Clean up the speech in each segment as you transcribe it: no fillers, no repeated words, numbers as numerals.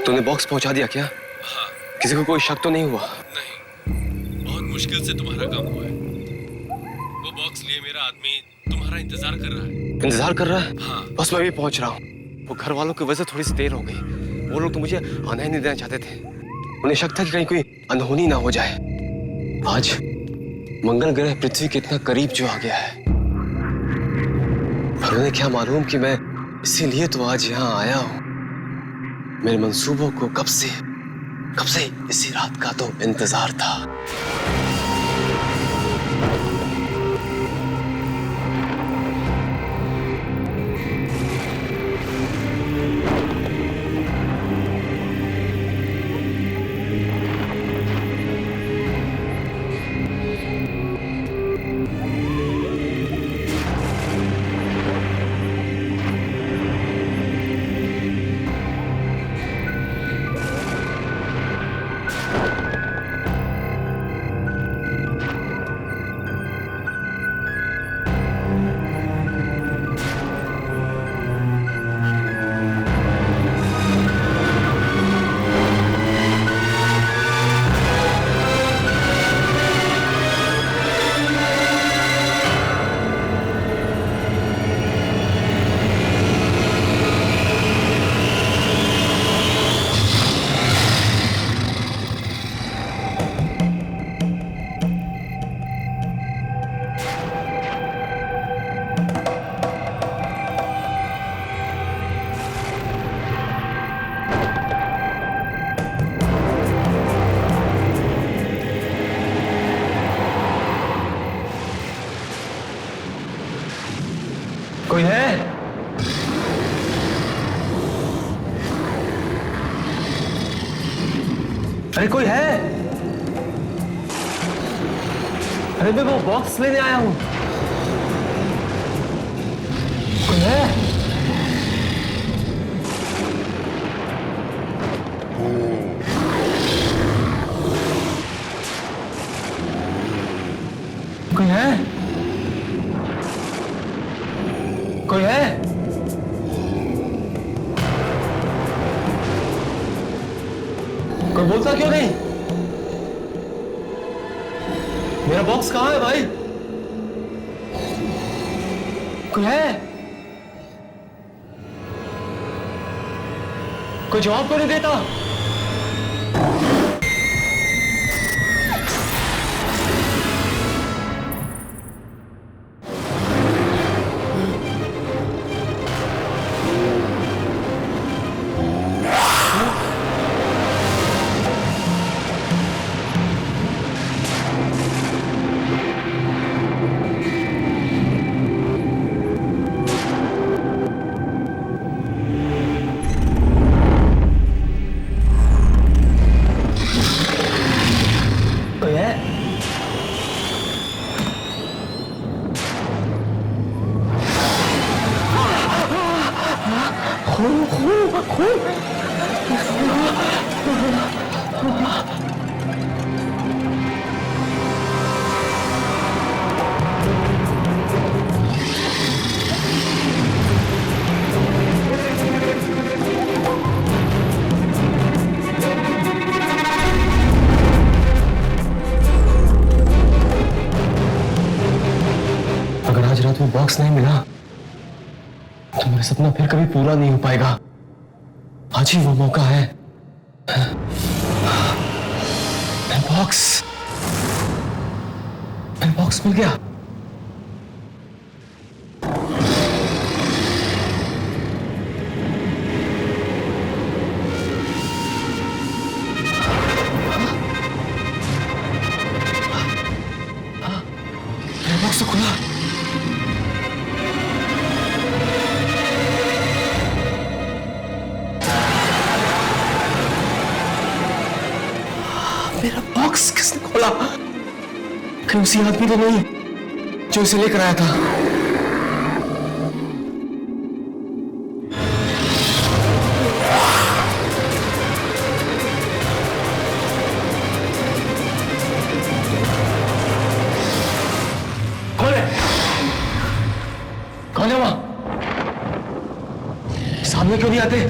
तूने बॉक्स पहुंचा दिया क्या? हाँ। किसी को कोई शक तो नहीं हुआ? नहीं, बहुत मुश्किल से तुम्हारा काम हुआ है। वो बॉक्स लिए मेरा आदमी तुम्हारा इंतजार कर रहा है। इंतजार कर रहा है? हाँ। बस मैं भी पहुंच रहा हूँ। वो घर वालों की वजह से थोड़ी सी देर हो गई। वो लोग तो मुझे आना ही नहीं देना चाहते थे। उन्हें शक था कि कहीं कोई अनहोनी ना हो जाए। आज मंगल ग्रह पृथ्वी के इतना करीब जो आ गया है, पर उन्हें क्या मालूम कि मैं इसीलिए तो आज यहाँ आया हूँ। मेरे मंसूबों को कब से इसी रात का तो इंतजार था। कोई है? अरे कोई है? अरे मैं वो बॉक्स लेने आया हूं। कोई है? कोई है? कोई है? कोई बोलता क्यों नहीं? मेरा बॉक्स कहां है भाई? कोई है? कोई जवाब तो नहीं देता? अगर आज रात में बॉक्स नहीं मिला तो मेरा सपना फिर कभी पूरा नहीं हो पाएगा। आज ही वो मौका है। बॉक्स मिल गया। बॉक्स तो खुला। मेरा बॉक्स किसने खोला? कहीं उसी आदमी तो नहीं जो इसे लेकर आया था? कौन है? कौन है वहां? सामने क्यों नहीं आते?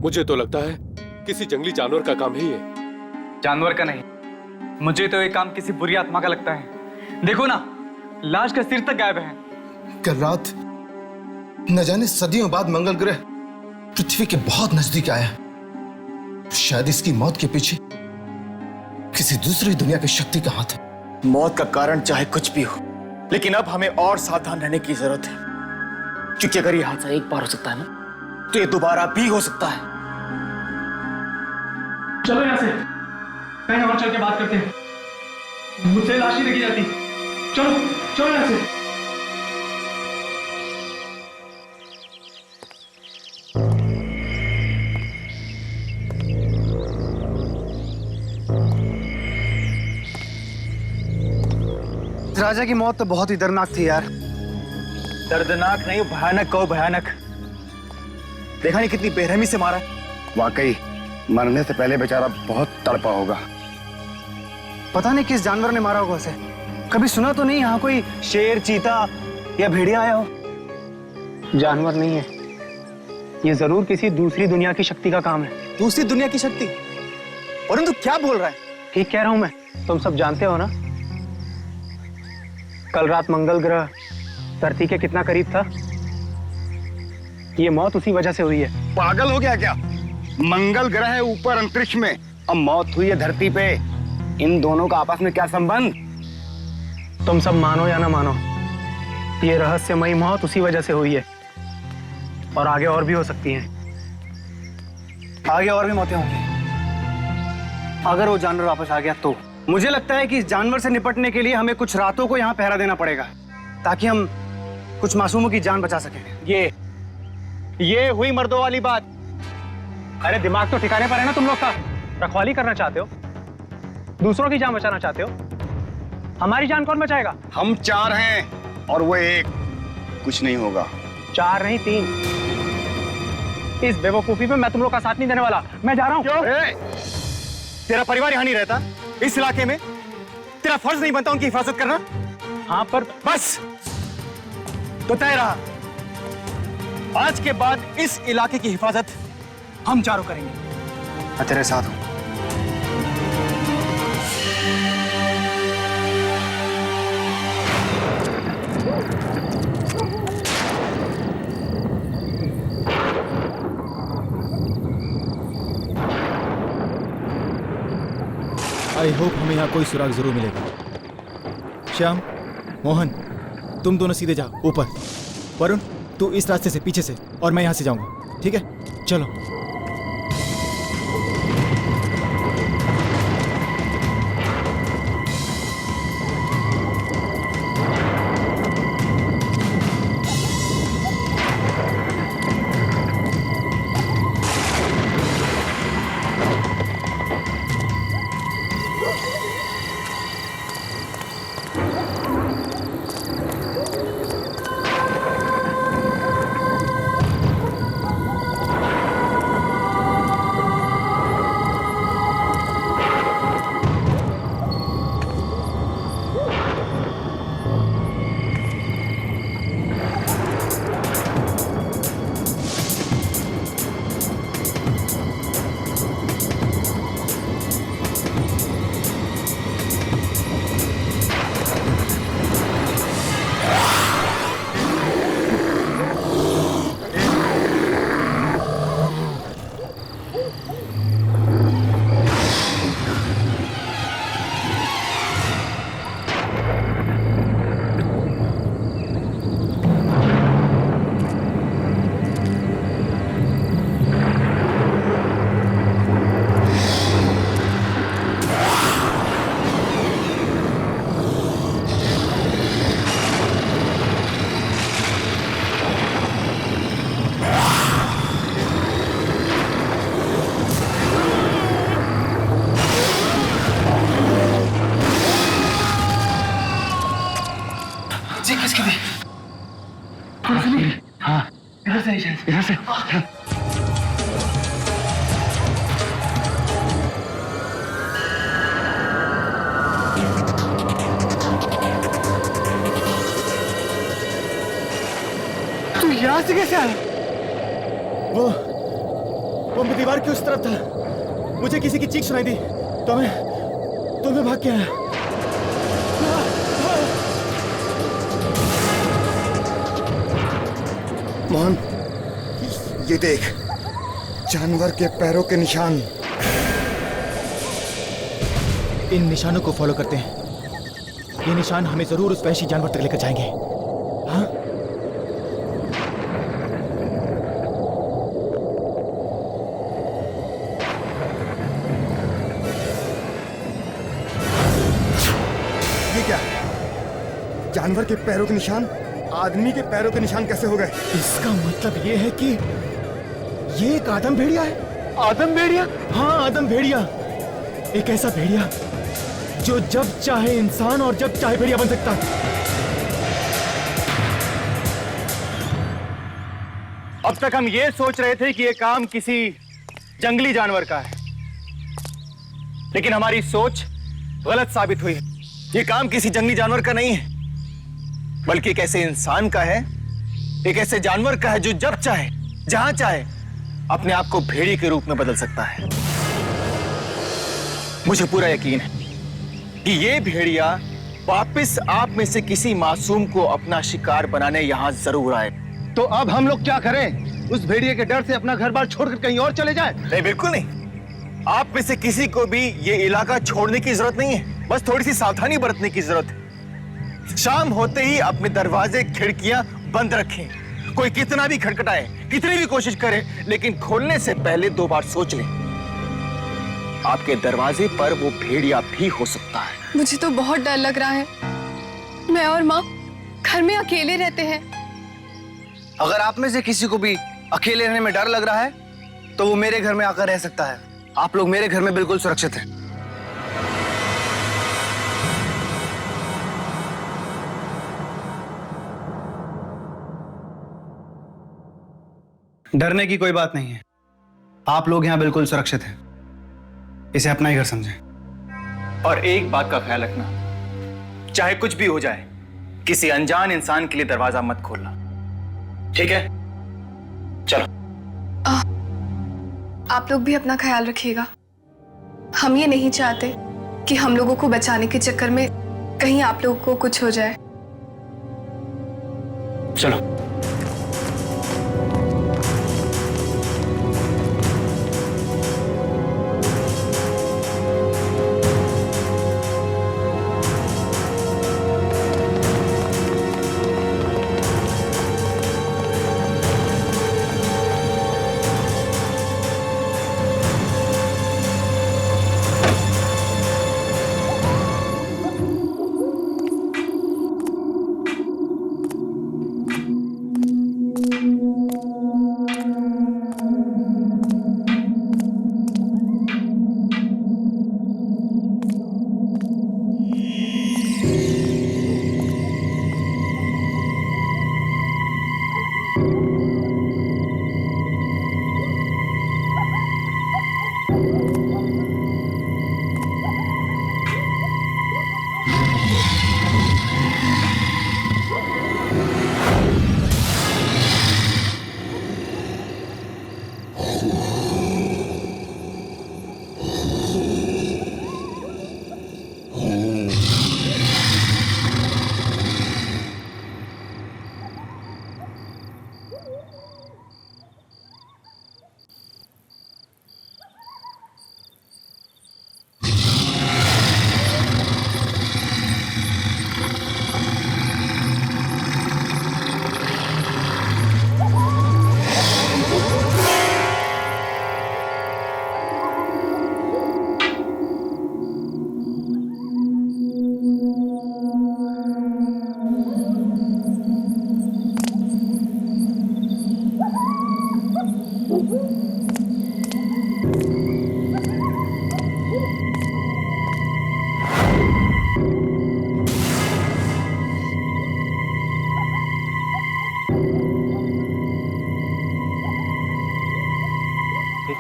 मुझे तो लगता है किसी जंगली जानवर का काम है ये। जानवर का नहीं, मुझे तो ये काम किसी बुरी आत्मा का लगता है। देखो ना, लाश का सिर तक गायब है। कल रात न जाने सदियों बाद मंगल ग्रह पृथ्वी के बहुत नजदीक आया। शायद इसकी मौत के पीछे किसी दूसरी दुनिया की शक्ति का हाथ है। मौत का कारण चाहे कुछ भी हो, लेकिन अब हमें और सावधान रहने की जरूरत है, क्योंकि अगर ये हादसा एक बार हो सकता है ना, तो ये दोबारा भी हो सकता है। चलो यहाँ से कहीं और चल के बात करते हैं। मुझसे लाश ही देखी जाती। चलो चलो यहाँ से। राजा की मौत तो बहुत ही दर्दनाक थी यार। दर्दनाक नहीं, भयानक कहो भयानक। देखा नहीं कितनी बेरहमी से मारा। वाकई मरने से पहले बेचारा बहुत तड़पा होगा। पता नहीं किस जानवर ने मारा होगा उसे। कभी सुना तो नहीं यहाँ कोई शेर, चीता या भेड़िया आया हो। जानवर नहीं है, ये जरूर किसी दूसरी दुनिया की शक्ति का काम है। दूसरी दुनिया की शक्ति? परंतु क्या बोल रहा है? ठीक कह रहा हूं मैं, तुम सब जानते हो ना, कल रात मंगल ग्रह धरती के कितना करीब था। ये मौत उसी वजह से हुई है। पागल हो गया क्या? मंगल ग्रह है ऊपर अंतरिक्ष में, अब मौत हुई है धरती पे। इन दोनों का आपस में क्या संबंध? तुम सब मानो या ना मानो, ये रहस्यमयी मौत उसी वजह से हुई है, और आगे और भी हो सकती हैं। आगे और भी मौतें होंगी अगर वो जानवर वापस आ गया तो। मुझे लगता है कि इस जानवर से निपटने के लिए हमें कुछ रातों को यहाँ पहरा देना पड़ेगा, ताकि हम कुछ मासूमों की जान बचा सकें। ये हुई मर्दों वाली बात। अरे दिमाग तो ठिकाने पर है ना तुम लोग का। रखवाली करना चाहते हो, दूसरों की जान बचाना चाहते हो। हमारी जान कौन बचाएगा? हम 4 हैं और वो 1। कुछ नहीं होगा। 4 नहीं 3। इस बेवकूफी में मैं तुम लोग का साथ नहीं देने वाला। मैं जा रहा हूँ। क्यों? तेरा परिवार यहाँ नहीं रहता इस इलाके में? तेरा फर्ज नहीं बनता उनकी हिफाजत करना? हाँ पर बस तो तय रहा, आज के बाद इस इलाके की हिफाजत हम चारों करेंगे। मैं तेरे साथ हूँ। आई होप हमें यहाँ कोई सुराग जरूर मिलेगा। श्याम, मोहन, तुम दोनों सीधे जाओ ऊपर। वरुण, तू इस रास्ते से पीछे से, और मैं यहाँ से जाऊंगा। ठीक है, चलो। इधर से। तू यहाँ से कैसे आया? वो वो दीवार की उस तरफ था। मुझे किसी की चीख सुनाई दी तो मैं भाग के आया। मोहन, ये देख, जानवर के पैरों के निशान। इन निशानों को फॉलो करते हैं। ये निशान हमें जरूर उस वहशी जानवर तक लेकर जाएंगे। हाँ? ये क्या? जानवर के पैरों के निशान आदमी के पैरों के निशान कैसे हो गए? इसका मतलब ये है कि ये एक आदम भेड़िया है। आदम भेड़िया? हाँ, आदम भेड़िया। एक ऐसा भेड़िया जो जब चाहे इंसान और जब चाहे भेड़िया बन सकता है। अब तक हम ये सोच रहे थे कि ये काम किसी जंगली जानवर का है, लेकिन हमारी सोच गलत साबित हुई। ये काम किसी जंगली जानवर का नहीं है, बल्कि एक ऐसे इंसान का है, एक ऐसे जानवर का है जो जब चाहे जहां चाहे अपने आप को भेड़िए के रूप में बदल सकता है। मुझे पूरा यकीन है कि ये भेड़िया वापस आप में से किसी मासूम को अपना शिकार बनाने यहां जरूर आए। तो अब हम लोग क्या करें? उस भेड़िए के डर से अपना घर बार छोड़कर कहीं और चले जाएं? नहीं, बिल्कुल नहीं। आप में से किसी को भी ये इलाका छोड़ने की जरूरत नहीं है, बस थोड़ी सी सावधानी बरतने की जरूरत है। शाम होते ही अपने दरवाजे खिड़कियां बंद रखें। कोई कितना भी खटखटाए, कितनी भी कोशिश करे, लेकिन खोलने से पहले 2 बार सोच लें। आपके दरवाजे पर वो भेड़िया भी हो सकता है। मुझे तो बहुत डर लग रहा है। मैं और माँ घर में अकेले रहते हैं। अगर आप में से किसी को भी अकेले रहने में डर लग रहा है तो वो मेरे घर में आकर रह सकता है। आप लोग मेरे घर में बिल्कुल सुरक्षित हैं। डरने की कोई बात नहीं है। आप लोग यहां बिल्कुल सुरक्षित हैं। इसे अपना ही घर समझें। और एक बात का ख्याल रखना, चाहे कुछ भी हो जाए, किसी अनजान इंसान के लिए दरवाजा मत खोलना, ठीक है? चलो। आप लोग भी अपना ख्याल रखिएगा। हम ये नहीं चाहते कि हम लोगों को बचाने के चक्कर में कहीं आप लोगों को कुछ हो जाए। चलो।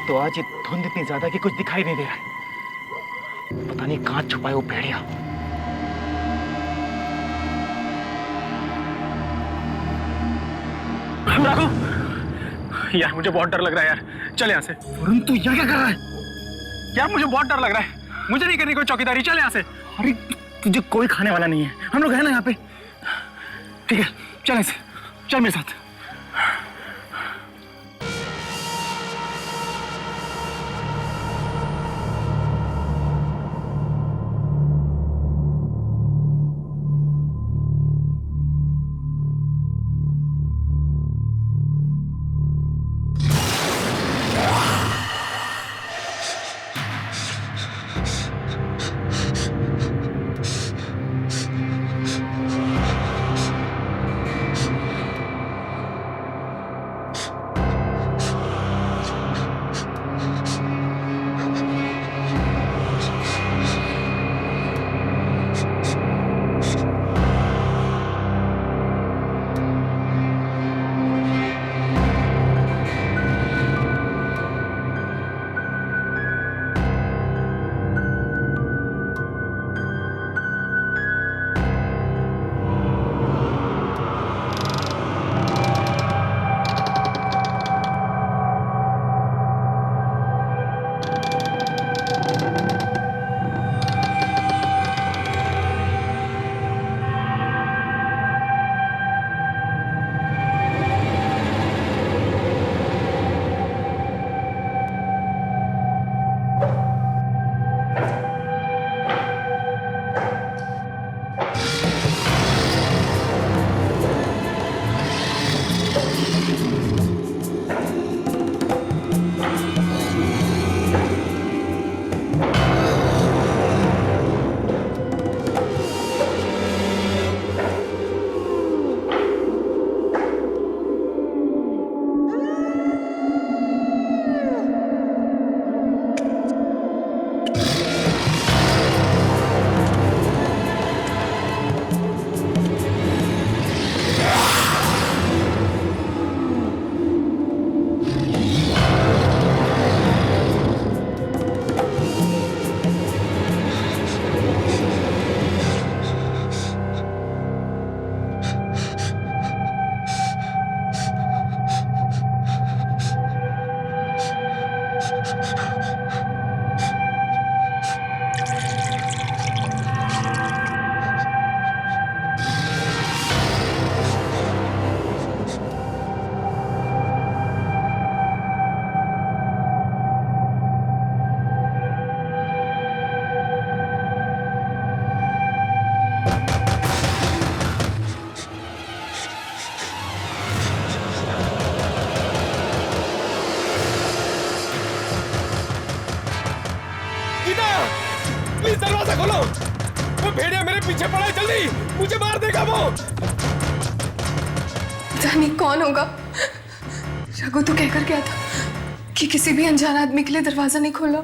तो आज ये धुंध इतनी ज्यादा कि कुछ दिखाई नहीं दे रहा है। पता नहीं कहां छुपाए वो भेड़िया। राघव, यार मुझे बहुत डर लग रहा है यार। चल यहाँ से। वरुण तू यहाँ क्या कर रहा है? यार मुझे बहुत डर लग रहा है, मुझे नहीं करनी कोई चौकीदारी, चल यहाँ से। अरे तुझे कोई खाने वाला नहीं है, हम लोग हैं ना यहाँ पे। ठीक है चल ऐसे, चल मेरे साथ। प्लीज दरवाजा खोलो, वो भेड़िया मेरे पीछे पड़ा है, जल्दी, मुझे मार देगा वो। जानी कौन होगा? रघु तो कहकर गया था कि किसी भी अनजान आदमी के लिए दरवाजा नहीं खोलना।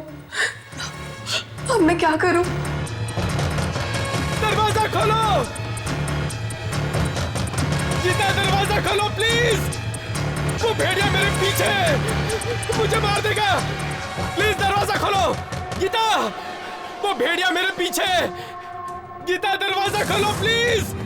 अब मैं क्या करूं? दरवाजा खोलो गीता, दरवाजा खोलो प्लीज, वो भेड़िया मेरे पीछे है, मुझे मार देगा। प्लीज दरवाजा खोलो गीता, वो भेड़िया मेरे पीछे है। गीता दरवाजा खोलो प्लीज।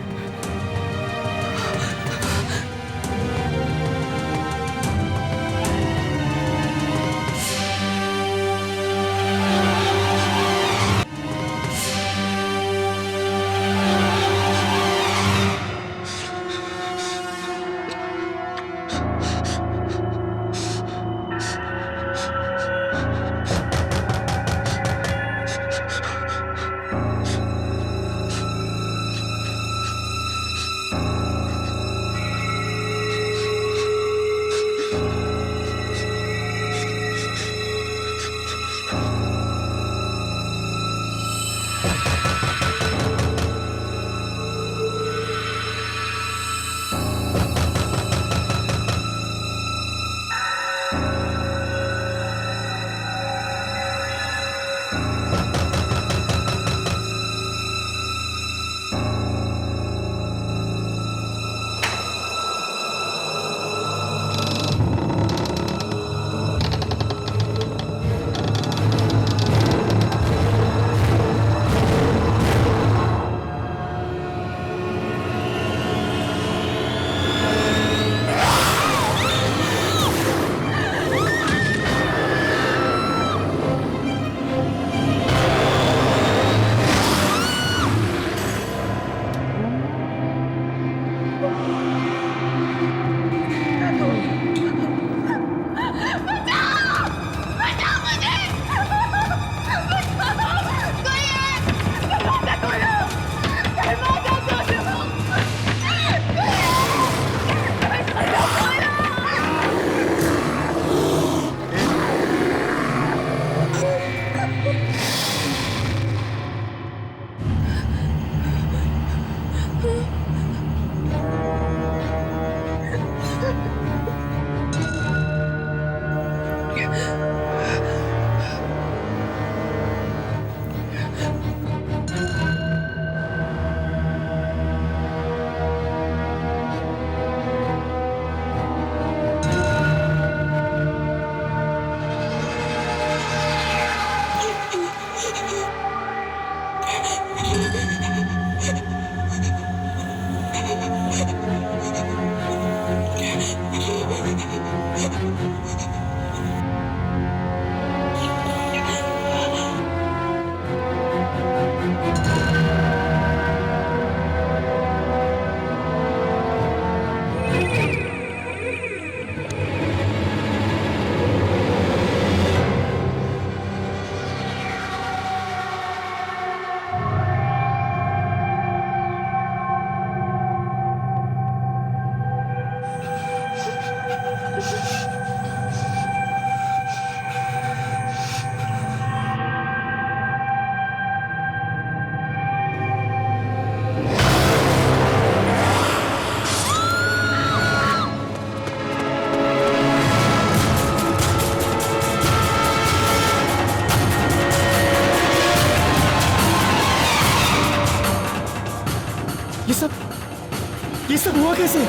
ये सब हुआ कैसे?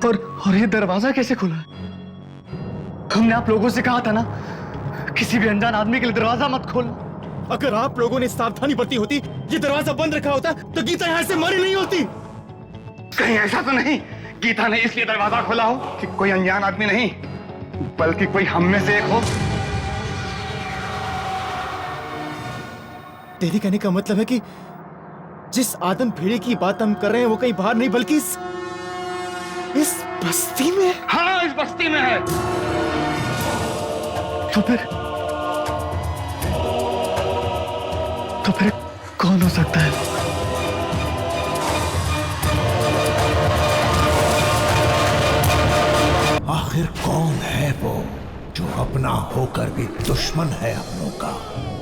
और ये दरवाजा कैसे खुला? हमने आप लोगों से कहा था ना, किसी भी अनजान आदमी के लिए दरवाजा मत खोलना। अगर आप लोगों ने सावधानी बरती होती, ये दरवाजा बंद रखा होता, तो गीता यहाँ से मरी नहीं होती। कहीं ऐसा तो नहीं गीता ने इसलिए दरवाजा खोला हो कि कोई अनजान आदमी नहीं, बल्कि कोई हम में से एक हो। तेरी कहने का मतलब है कि जिस आदम भेड़िए की बात हम कर रहे हैं वो कहीं बाहर नहीं बल्कि इस बस्ती में। हाँ, इस बस्ती में है। तो फिर कौन हो सकता है? आखिर कौन है वो जो अपना होकर भी दुश्मन है अपनों का?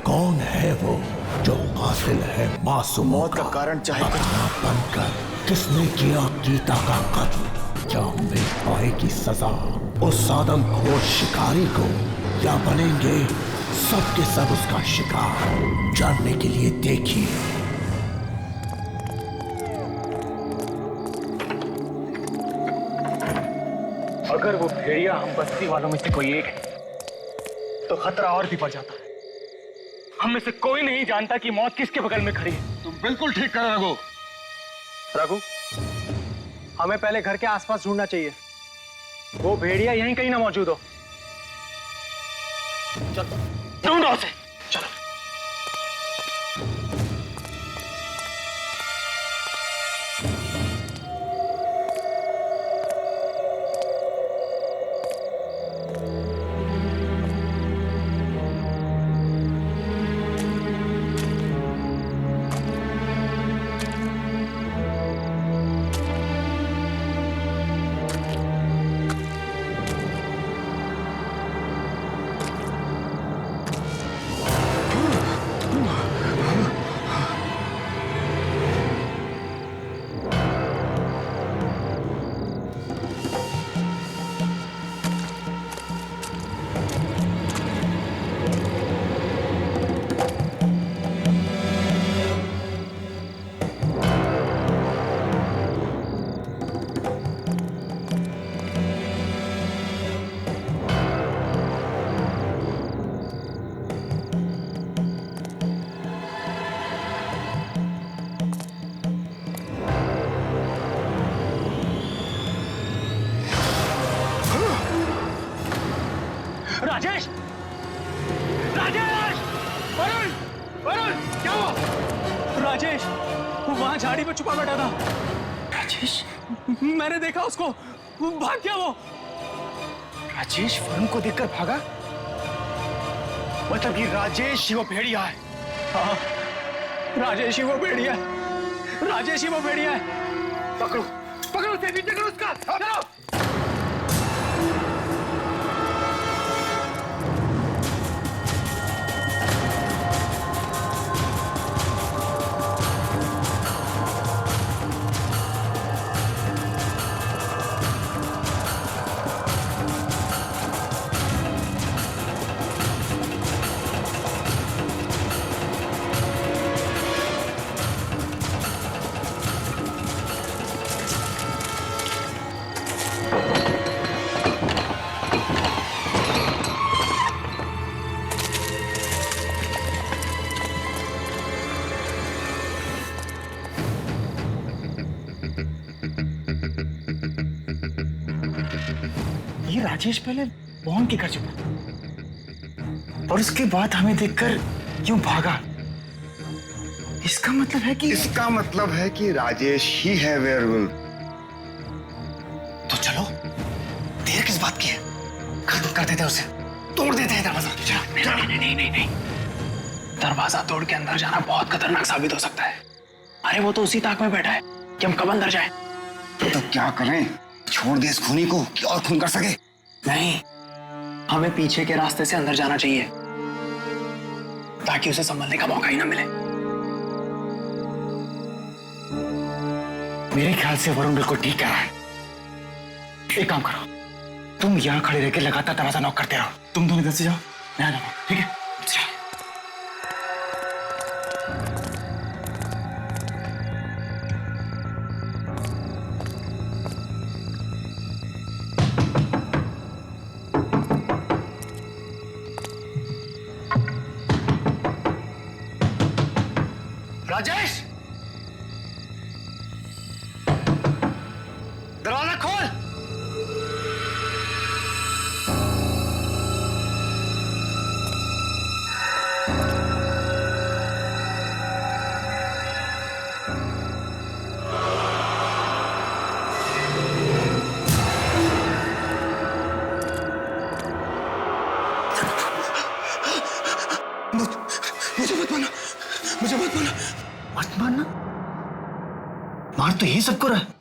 कौन है वो जो कातिल है मासूमों का? कारण चाहे अपना बनकर किसने किया गीता का कत्ल? क्या मिल पाएगी सजा उस आदमखोर शिकारी को, या बनेंगे सब के सब उसका शिकार? जानने के लिए देखिए। अगर वो भेड़िया हम बस्ती वालों में से कोई एक है, तो खतरा और भी बढ़ जाता है। हम में से कोई नहीं जानता कि मौत किसके बगल में खड़ी है। तुम बिल्कुल ठीक कर रहे हो रघु, हमें पहले घर के आसपास ढूंढना चाहिए। वो भेड़िया यहीं कहीं ना मौजूद हो। चलो ढूंढो उसे, चलो। राजेश! राजेश! वरुण! वरुण! क्या हुआ? राजेश, वो वहां झाड़ी में छुपा बैठा था। राजेश? मैंने देखा उसको, वो भाग गया वो। राजेश वरुण को देखकर भागा? मतलब कि राजेश ही वो भेड़िया है। हाँ, राजेश ही वो भेड़िया है। राजेश ही वो भेड़िया है। पकड़ो, पकड़ो उसे, पीछे करो उसका। चलो। ये राजेश पहले मोहन के घर छुपा और उसके बाद हमें देखकर क्यों भागा? इसका मतलब है कि राजेश ही है वेयरवुल्फ। तो चलो, देर किस बात की है? खत्म कर देते उसे, तोड़ देते हैं दरवाजा। नहीं। दरवाजा तोड़ के अंदर जाना बहुत खतरनाक साबित हो सकता है। अरे वो तो उसी ताक में बैठा है कि हम कब अंदर जाए। तो क्या करें? छोड़ दे इस खूनी को कि और खून कर सके? नहीं, हमें पीछे के रास्ते से अंदर जाना चाहिए ताकि उसे संभलने का मौका ही ना मिले। मेरे ख्याल से वरुण बिल्कुल ठीक कह रहा है। एक काम करो, तुम यहाँ खड़े रहकर लगातार दरवाजा नॉक करते रहो। तुम दोनों इधर से जाओ, मैं आ जाऊंगा, ठीक है? राजेश, दरवाजा खोल। मुझे मत मारना, मुझे मत मारना। मत मारना? मार तो यही सबको रहा है।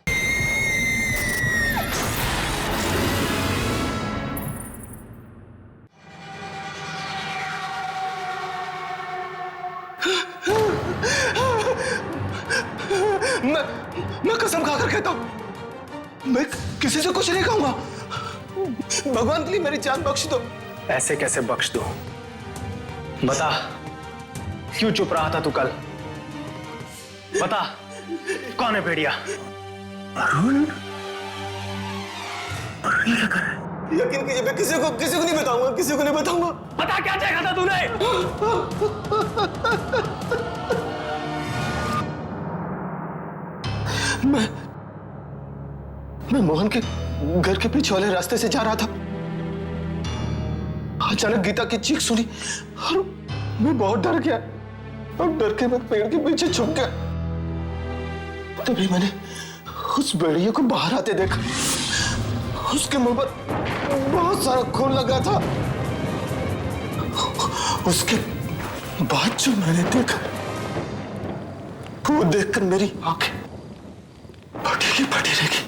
मैं कसम खाकर कहता हूं, मैं किसी से कुछ नहीं कहूंगा। भगवान के लिए मेरी जान बख्श दो। ऐसे कैसे बख्श दो? बता, क्यों चुप रहा था तू कल? बता, कौन है भेड़िया? अरुण? ये क्या कर रहा है? यकीन कीजिए, मैं किसी को नहीं बताऊंगा, किसी को नहीं बताऊंगा। बता, क्या चाहा था तूने? मैं मोहन के घर के पीछे वाले रास्ते से जा रहा था। अचानक गीता की चीख सुनी और मैं बहुत डर गया और डर के मैं पेड़ के पीछे छुप गया। तभी मैंने उस भेड़िए को बाहर आते देखा। उसके मुंह पर बहुत सारा खून लगा था। उसके बाद जो मैंने देखा, वो देखकर मेरी आंखें फटी की फटी रह गई।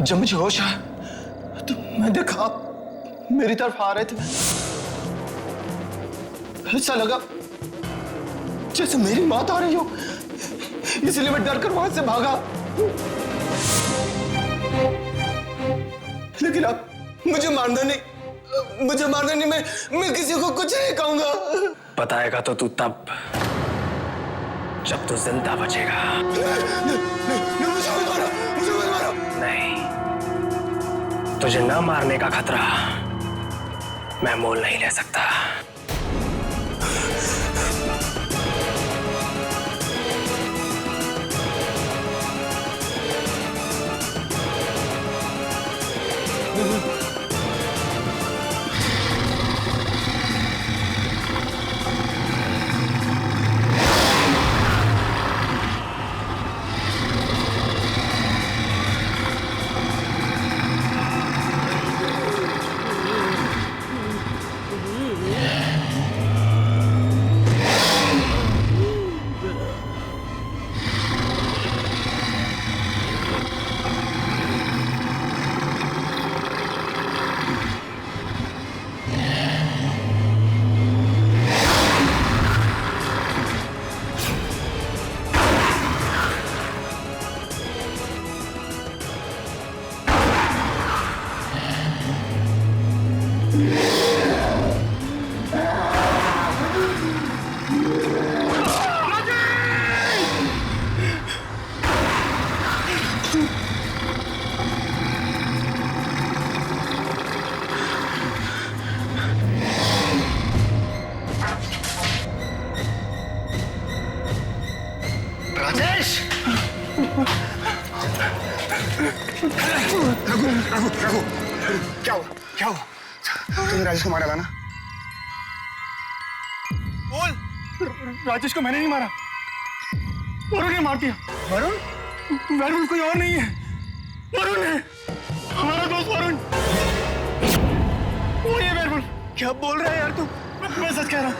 जब मुझे होश आया तो मैं देखा आप मेरी तरफ आ रहे थे। ऐसा लगा जैसे मेरी मौत आ रही हो, इसलिए मैं डरकर वहां से भागा। लेकिन आप मुझे मारना नहीं, मैं किसी को कुछ नहीं कहूंगा। बताएगा तो तू तब जब तू जिंदा बचेगा। मुझे मत मारो। नहीं, तुझे न मारने का खतरा मैं मोल नहीं ले सकता। रघु, क्या हुआ? तुमने राजेश को मारा था ना? बोल। राजेश को मैंने नहीं मारा, वरुण ने मार दिया। वरुण कोई और नहीं है, वरुण है, हमारा दोस्त वरुण। वो ये वरुण। क्या बोल रहा है यार तू? मैं सच कह रहा हूँ,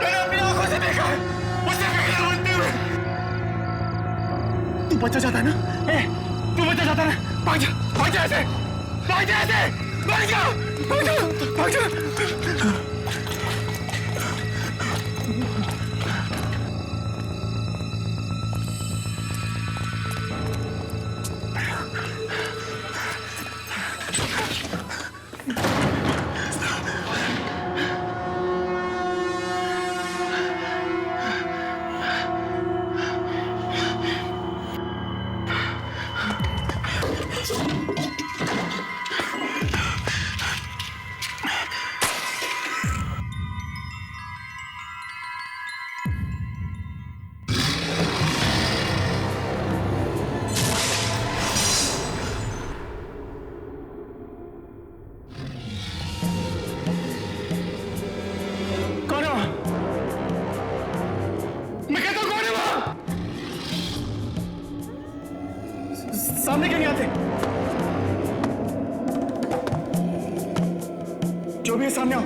मैंने अपनी आंखों से देखा है उसे फिक्र बनते हुए। तू बच्चा चाहता है ना? तू बच्चा चाहता है ना? भाग जा ऐसे, भाग जा। जो भी है सामने आओ।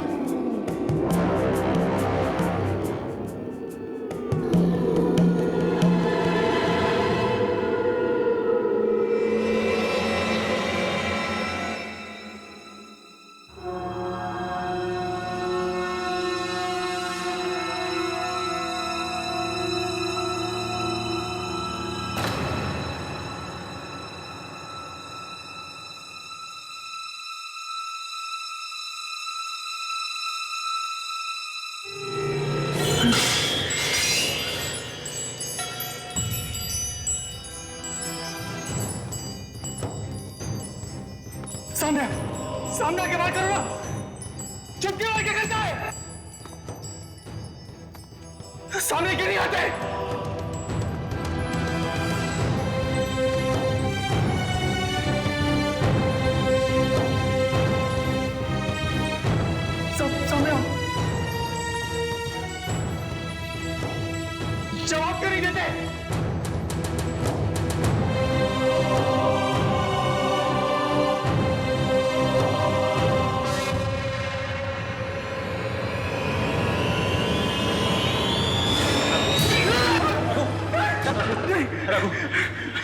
सामने सामने आके बात करो ना, चुप क्यों आके करता है? सामने क्यों नहीं आते? सब सामने आओ। जवाब क्यों नहीं देते?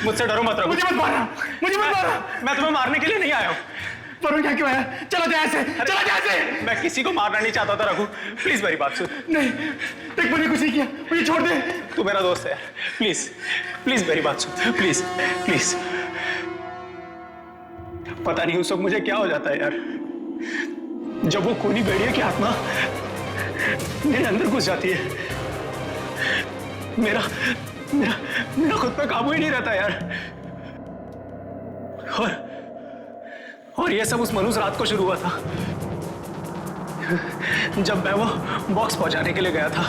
मुझसे डरो मत रघु। मुझे मत मारना, मुझे मत मारना। मैं तुम्हें मारने के लिए नहीं आया हूँ। वरुण क्या क्यों आया? चला जा ऐसे, चला जा ऐसे। मैं किसी को मारना नहीं चाहता था रघु, प्लीज मेरी बात सुन। नहीं, देख मैंने कुछ नहीं किया, मुझे छोड़ दे। तू मेरा दोस्त है, प्लीज प्लीज मेरी बात सुन, प्लीज प्लीज। पता नहीं उस वक्त मुझे क्या हो जाता है यार, जब वो खूनी भेड़िया की आत्मा मेरे अंदर घुस जाती है। मेरा मेरा मेरा खुद पे काबू ही नहीं रहता यार। और ये सब उस मनुष्य रात को शुरू हुआ था, जब मैं वो बॉक्स पहुंचाने के लिए गया था।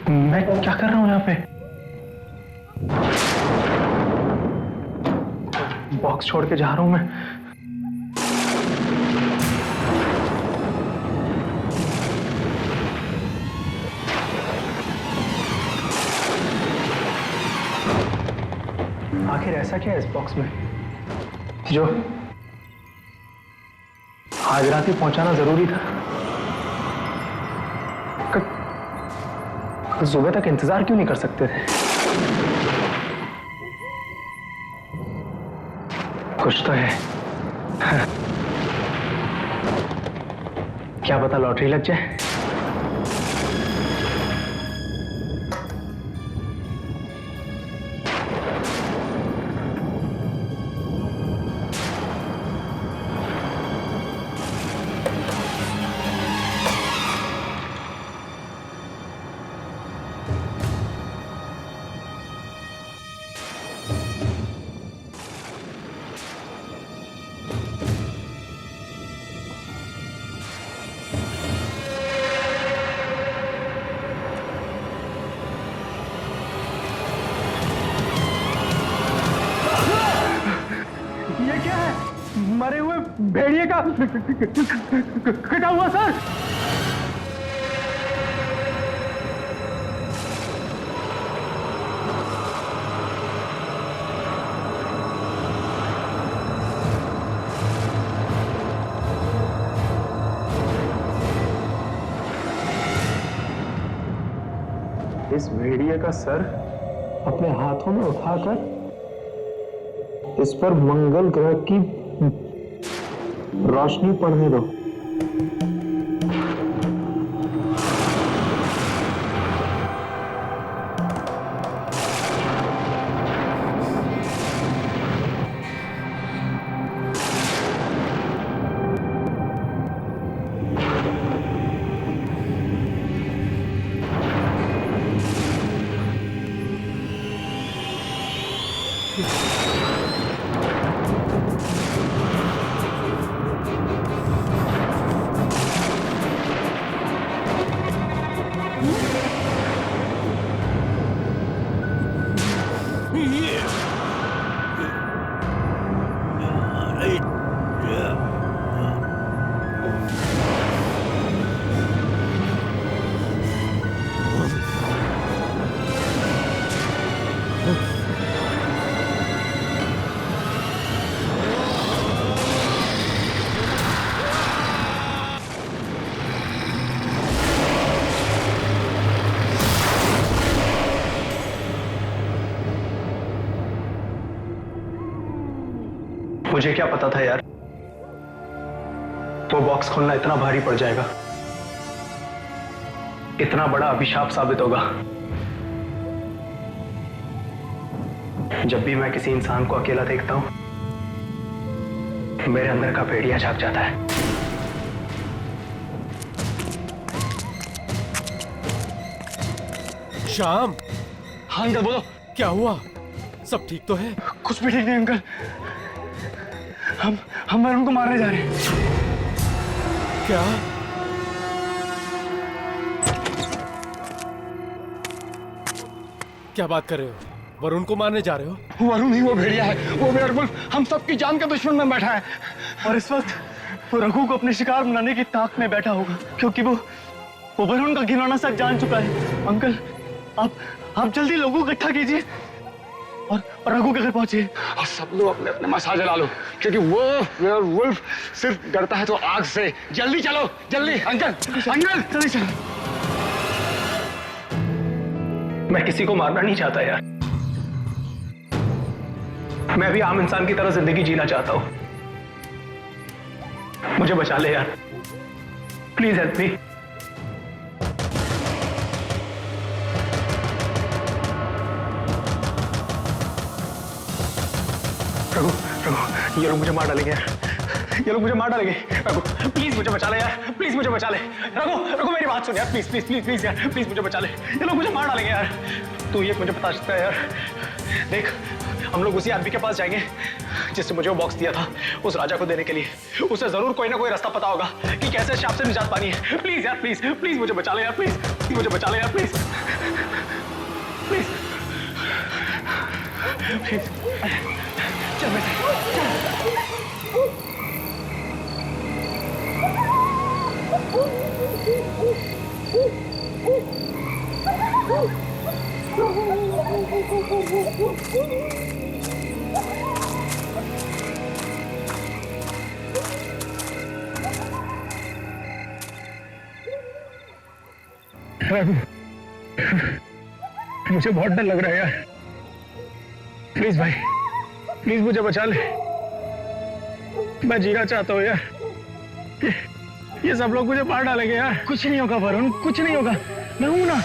मैं क्या कर रहा हूं यहाँ पे? बॉक्स छोड़ के जा रहा हूं मैं। आखिर ऐसा क्या है इस बॉक्स में जो आज रात ही पहुंचाना जरूरी था? सुबह तक इंतजार क्यों नहीं कर सकते थे? कुछ तो है। क्या पता लॉटरी लग जाए। मरे हुए भेड़िए का कटा हुआ सर। इस भेड़िए का सर अपने हाथों में उठाकर इस पर मंगल ग्रह की रोशनी पड़ने दो। मुझे क्या पता था यार, वो बॉक्स खोलना इतना भारी पड़ जाएगा, इतना बड़ा अभिशाप साबित होगा। जब भी मैं किसी इंसान को अकेला देखता हूं, मेरे अंदर का भेड़िया जाग जाता है। श्याम, हाँ अंकल बोलो। क्या हुआ? सब ठीक तो है? कुछ भी ठीक नहीं अंकल। हम वरुण को मारने जा रहे हैं। क्या? क्या बात कर रहे हो? वरुण को मारने जा रहे हो? वरुण ही वो भेड़िया है, वो वेयरवुल्फ हम सबकी जान का दुश्मन में बैठा है। और इस वक्त वो रघु को अपने शिकार बनाने की ताक में बैठा होगा, क्योंकि वो वरुण का घिनौना सच जान चुका है। अंकल आप जल्दी लोगों को इकट्ठा कीजिए और रघु के घर पहुंचिए। और सब लोग अपने अपने मसाज ला लो, क्योंकि वो वेयरवुल्फ सिर्फ डरता है तो आग से। जल्दी चलो, जल्दी। अंकल जल्दी चलो। मैं किसी को मारना नहीं चाहता यार, मैं भी आम इंसान की तरह जिंदगी जीना चाहता हूं। मुझे बचा ले यार, प्लीज हेल्प मी। रघु, ये लोग मुझे मार डालेंगे यार, ये लोग मुझे मार डालेंगे। रघु प्लीज मुझे बचा ले यार, प्लीज मुझे बचा ले। रघु मेरी बात सुन यार, प्लीज प्लीज प्लीज प्लीज यार, प्लीज मुझे बचा ले। ये लोग मुझे मार डालेंगे यार। तू ये मुझे बता सकता है यार? देख, हम लोग उसी आदमी के पास जाएंगे जिसने मुझे वो बॉक्स दिया था उस राजा को देने के लिए। उसे जरूर कोई ना कोई रास्ता पता होगा कि कैसे शाप से निजात पानी है। प्लीज यार, प्लीज प्लीज मुझे बचा ले यार, प्लीज मुझे बचा ले यार, प्लीज प्लीज प्लीज। चल बेटा, मुझे बहुत डर लग रहा है यार। प्लीज भाई, प्लीज मुझे बचा ले। मैं जीना चाहता हूँ यार। ये सब लोग मुझे मार डालेंगे यार। कुछ नहीं होगा वरुण, कुछ नहीं होगा, मैं हूं ना।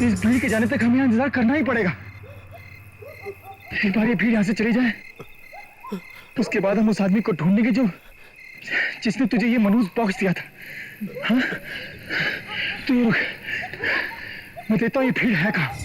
इस भीड़ के जाने तक हमें इंतजार करना ही पड़ेगा। एक बार ये भीड़ यहां से चली जाए, उसके बाद हम उस आदमी को ढूंढेंगे जिसने तुझे ये मनहूस बॉक्स दिया था। हाँ? तू ये रुक, मैं देता हूँ ये भीड़ है कहाँ।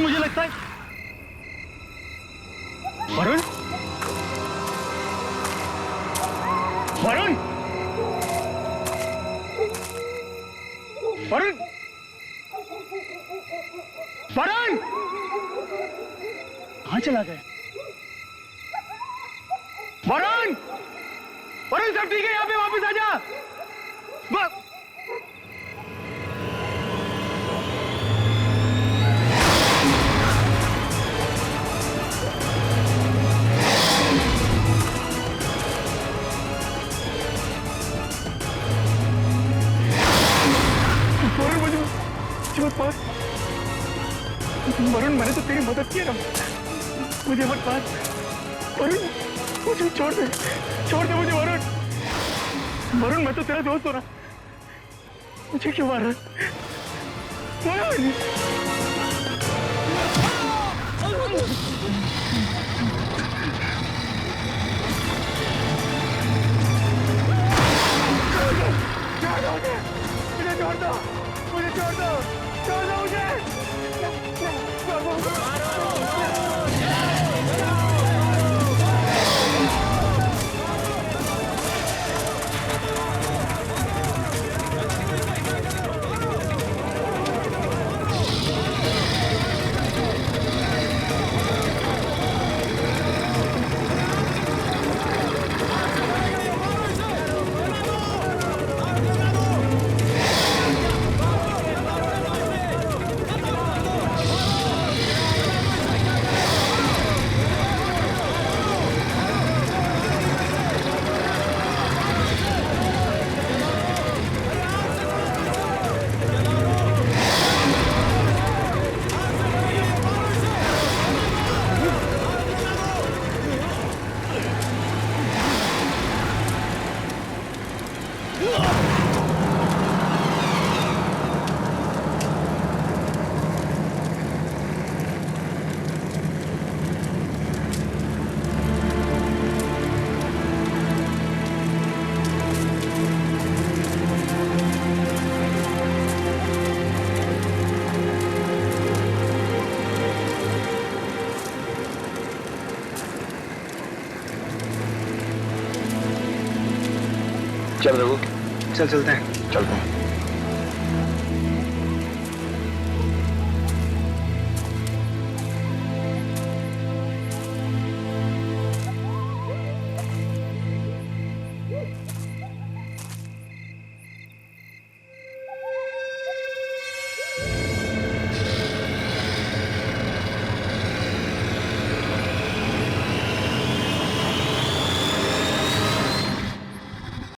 मुझे लगता है वरुण, वरुण, वरुण, वरुण कहाँ चला गया? वरुण, वरुण सब ठीक है? यहाँ पे वापस आ जा। वरुण, मैंने तो तेरी मदद की ना, मुझे मत मार। वरुण, मुझे छोड़ दे मुझे वरुण। वरुण, मैं तो तेरा दोस्त हूं ना, मुझे क्यों मारा? मोहन! मुझे छोड़ दो! मुझे छोड़ दो! छोड़ दो मुझे! चल रघु, चल चलते हैं। चलते हैं।